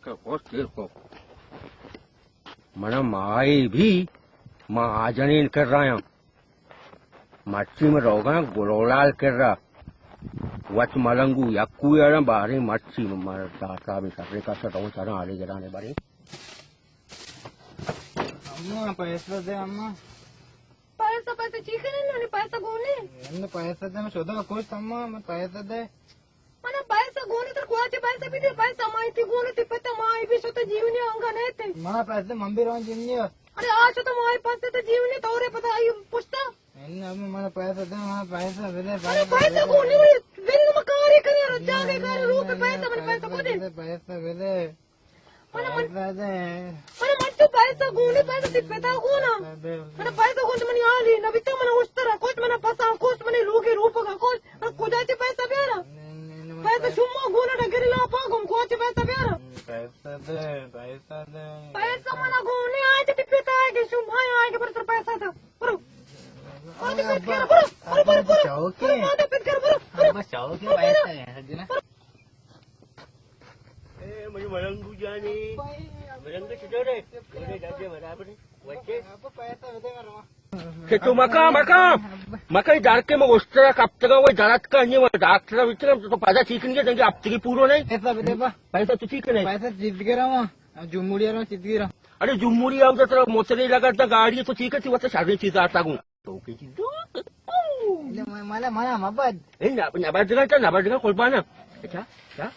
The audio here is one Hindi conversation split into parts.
देखो मन माए भी माँ आजनीन कर रहा हूँ मच्छी में रोगा गुलोलाल कर रहा वच मलंगू यक्कू यार बारी मच्छी में मर दाता भी सफरे का सटाऊ चढ़ा आले गिराने बारी अम्मा पैसा दे अम्मा पैसा पैसा चीखे नहीं पैसा गोने पैसा दे मैं शोधा खुश अम्मा मैं पैसा दे mana पैसा गोने तर कुआचे पैसा भी दे पैसा माहिती गोने ते पता माई भी सोते जीवनी अंगा नहीं थे माँ पैसे मम्मी रोन जिम्नी अरे आज तो माई पैसे तो जीवनी तोरे पता आई पुछता अम्मा मैंने पैसा दे मैं पैसा दे अरे पैसा गोने बिन मकारी करे रजा के करे रूप पैसा मन पैसा को दे पैसा दे पैसा दे mana मट्टू पैसा गोने पैसा ते पता गोना mana पैसा गोने मनी आली नबिता मन उस्तरा कोच मन पसा कोच मन लोगे रूप का कोच कुदाचे पैसा बेरा पैसा शुम्मा गोना डगरी ला पागम कोच पैसा बेरा पैसा दे पैसा मना गोने आए ते पिता आए के शुम्मा आए के पर पैसा था बरो मुझे मलंगू जाने मलंग चुरे बराबर तो मका डार्के में उस्तर कप्तगा वो जरात का नहीं वो डॉक्टर विचर तो पैसा ठीक नहीं है अब तक पूरा नहीं पैसा तो ठीक नहीं पैसा जीत गया रहा जुम्मुड़िया रहा जीत गया अरे जुम्मुड़ी आओ तो मोचरे लगा गाड़ी तो ठीक है वो तो सारी चीज आता हूँ तो मला मला मबद नबाज कोई बाना अच्छा क्या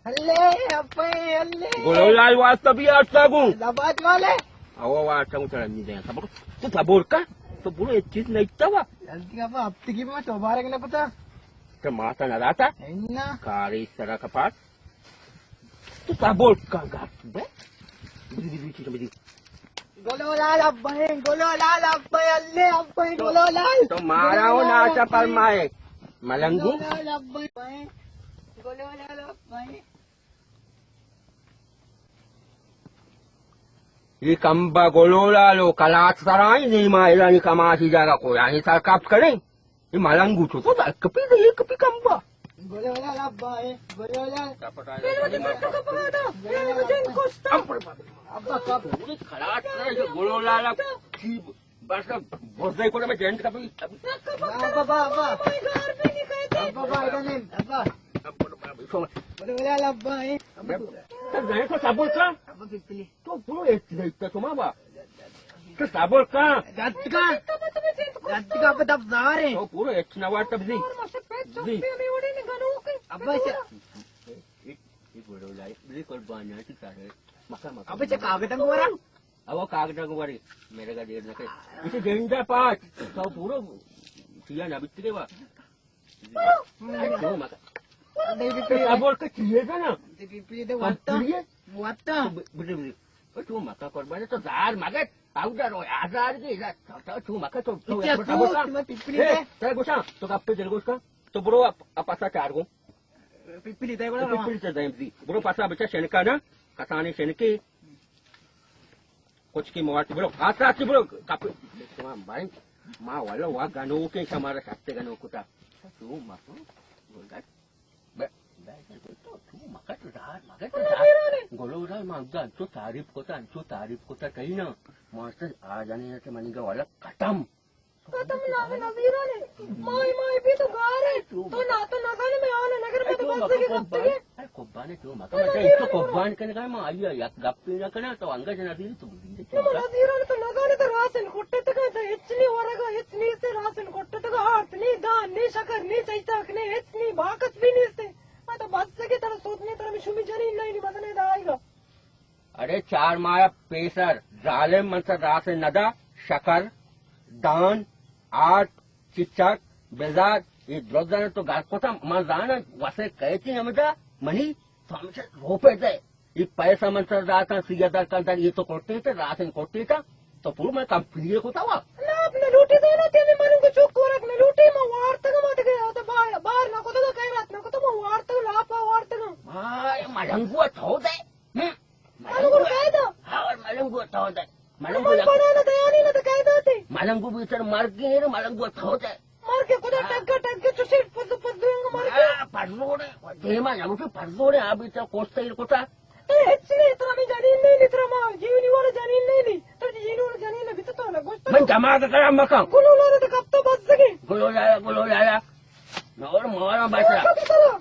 अल्ले अप्पे अल्ले गोलाल वास्ता भी आता हूँ नबाज वाले अवा वास्ता हूँ चला नहीं देगा सब तो सबोर का तो बोलो एक चीज नहीं था जल्दी का अब तक मैं चौबारे के ना पता तो माता न रहा था इन्ना कारी इस तरह का पास तो सबोर का गात बे गोलोलाल अब्बे अल्ले अब्बे गोलोलाल तो मारा हो नाचा पर माए मलंगू गोलोलाल अब्बे ये कंबा गोलोला लो कलात सराय नहीं मायला नहीं कमाशी जागा को यहाँ सरकाप करें ये मलंगू तो कपी दे ये कपी कंबा गोलोलाल अब्बे गोलोलाल अब्बा कब पूरी खराट करे गोलोला बस भोसले को मैं जेंट कपी अब्बा इधर अब्बा गोलोलाल अब्बे गए तो साबुल का तो पूरा एक तुम्हारा तो साबुल का जत्का पे तब सारे तो पूरा एक नवाज तब जी अब्बा से ये गोलोला ये कोई बाना की सारे मका अब्बा से कागज को वरा अब कागज को वरी मेरे का देर लगे इसे गेंदा पाँच तो पूरा किया ना बित्ते वा तो मका साबुल का चाहिएगा ना तू मका करवाने तो जार मगे पाउडर हो हजार की तू मका तो गोसा तो कब तेरे गोस का तो बुरो पासा चार गो पिपली बुरो पासा बच्चा शनका ना कसाने शनके कुछ की मोवाटी बुरो हाथ रात बुरो कप भाई माँ वाला वहाँ गानों के हमारे साथ गानों को था तू मका गोलोला मागदा तो तारीफ कोता कहीं ना मास्टर आ जाने से मनी का वाला खत्म ना वीरो ने माई भी तो गा रहे तो नगाने में आने नगर में तो बस के करते हैं अरे कोब्बाने तो मका मतलब इसको कोब्बान करने का मैं आइया या गप्पे ना करना तो अंगा जना दी तो वीरो ने तो नगाने तो राशन कोट्टे तक इतनी होरेगा इतनी से राशन कोट्टे तक हाथ नहीं दान नहीं शक्कर नहीं चैतक नहीं इतनी बाकत भी नहीं से तो बस की तरह सोचने तरह में शुमी जानी नहीं बदने आएगा अरे चार माया पेसर जालिम मंत्र रास नदा शकर दान आठ चिचक बेजार ये द्रोजान तो गात को था मजान वैसे कहती हमदा मनी तो हमसे रोपे थे ये पैसा मंत्र राता सियादा का ये तो कोटे थे राशन कोटे था तो पूरा मैं कंपनी को था आपने लूटी देना थे मैं मनु को चुप को रखने लूटी मैं वार तक मत गया तो बाहर ना को तो कह रात ना को तो मैं वार तक लापा वार तक हां मलंगू तो दे मलंगू कह दो हां मलंगू तो दे मलंगू बनाना तैयार नहीं ना तो कह दो मलंगू भीतर मर गए मलंगू तो दे मार के खुदा टग तो सीट पर दूंगा मार के पड़ोड़े देमा ना मुझे पड़ोड़े अभी तो कोस्ता ही कोता तर हेच नाही तर आम्ही जाणीन नाही तर मग जीवनीवर जाणीन नाही तर जीवनीवर जाणीन भी तो ना गोष्ट मन जमा करा मका गुलोला तर कप्तो बस सके गुलो जाया और मारा बचा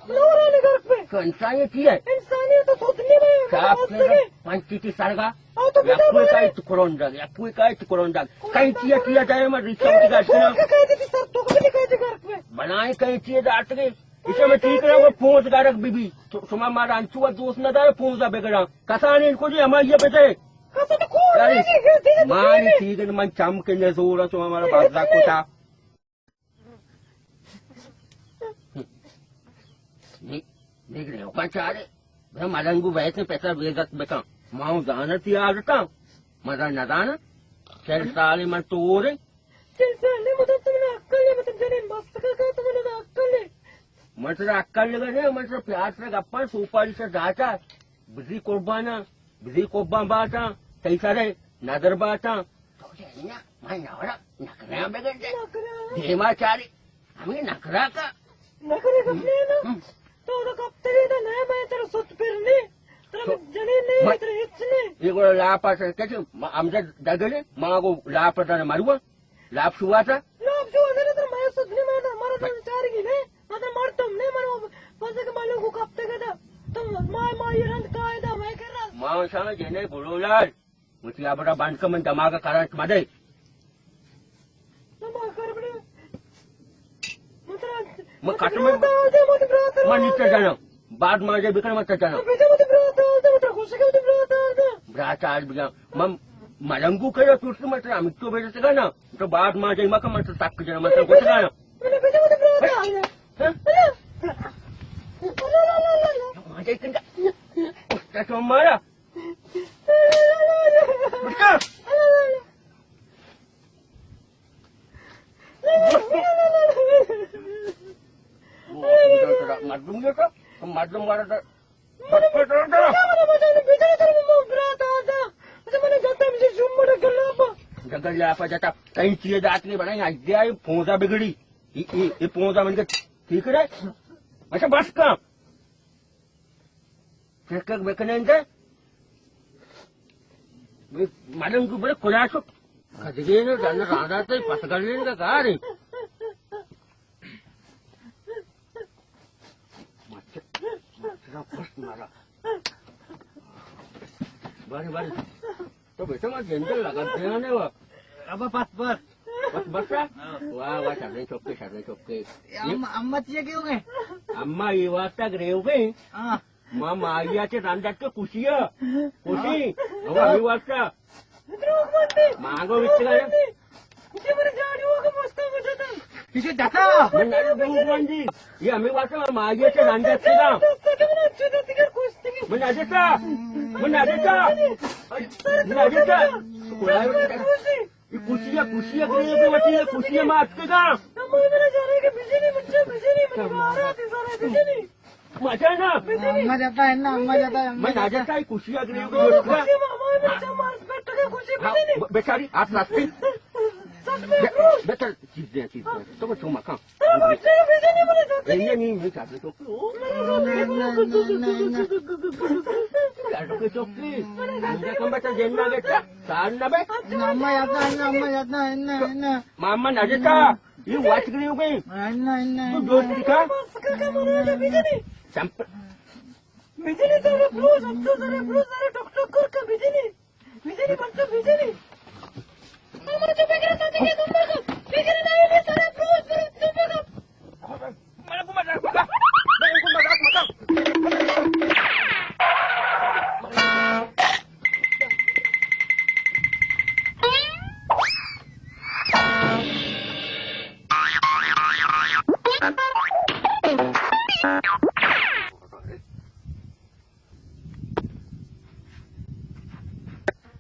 नवराने घर पे इंसानियत ही है इंसानियत तो सोचनी नहीं साफ पंचायती सरगा याकुई काय तिकोरण जाग काही चिया जाए मैं रिश्ता गाड़ना सर तो भी कहते घर पे बनाए कहीं चिया जाट गए इसे मैं ठीक रहा वो फोंस गारक बीबी सुमा मारा अंचुआ दोस्त न था फोंस दा बेगड़ा कसा नहीं इनको जी हमारे ये बेटे कसा तो कौन मारी ठीक है मन चम के नजोरा सुमा हमारा बादशाह को था देख रहे हो पंचारे मैं मलंगू वैसे पैसा वेगत बेका माऊ जानती आगता मजा न दाना चल साले मन तोरे चल साले मतलब तुमने अक्कल है मतलब जने मस्त का तुमने अक्कल है मतलब अक्कल लगे मतलब प्यार से गप्पा सुपारी से जाता बिजी कोब्बा बाता कई सारे नजर बाता तो ना मैं नवरा नखरा बेगड़ धेमाचारी हमें नखरा का नखरे कपने ना तो कब तक नया मैं तेरा सुत फिरने जने नहीं तेरे हिचने ये को लापा से कैसे आमच्या दगडे मागो लाप तर मारुवा लाप सुवाचा लाप सुवा ने तर मैं सुधने में हमारा तो विचार की ने मतलब मर तुम ने मरो फसे के मालूम को कब तक था तुम माय ये रंग कायदा मैं कर रहा माव सांग जेने बोलवलाल मुती आपला बांधकम आणि दमाग करंट मध्ये दमाग कर बडे मग काटमे मन नित्य जाणं बाद माझे बिकण मत जाणं ब्राचा आज बिगा मग मलंगू केलं तुझं म्हटलं आम्ही तो भेटत का ना तो बाद माझे मग म्हटलं टाक जण म्हटलं गोष्ट का ना माझ्या इकडे मारा मधून घेतो मधून मारा जगडल्या आपण जाता काही चिये जात नाही बना अद्या पोंजा बिगडी हे पोंजा म्हणजे ठीक रे अच्छा बस का चेक बेकण्याचं मॅडम तू बरं खुलासो खजगेनं त्यांना राहणार पसगडले का का रे मारा बारी तो बेटा मग जेंटल लागत नाही वा अब बस बस वाह साधे चौके अम्मा तिचे क्यों गए अम्मा ये वाजता ग्रेव गई हाँ मा मागियाचे दांडात खुशी आम्ही वाजता मागो विचार पीछे जाता म्हणजे ये आम्ही वाजता मागियाच्या दांडात ना खुशिया मात का मजा ना अम्मा जाता है ना मैं ना जाता है खुशिया बेचारी आज रास्ते बेटर चीज दे तो छो मका नहीं मैं चाहते तो चौकी कंबचा जेन्ना घेतला सार ना बे अम्मा जाता है ना मामा ना जाता ये वाच गई हो गई तू दोस्त दिखा बिजली जरा ब्लूज टक कर का बिजली बनतो बिजली हमारे जो बेगरा था के तुम को बेगरा नहीं ले सारा ब्लूज तुम को मला को मजाक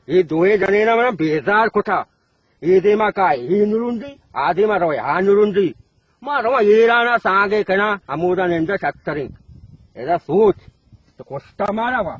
ये दोहे जणे ना मला बेजार कोठा ఏదేమా కాయ ఈ నురుంది ఆదేమా రవ ఆ నురుంది మా రవ ఏరానా సాగే కనా అమూదా నింద చత్తరి ఏదా సూచ్ కొస్తా మారవా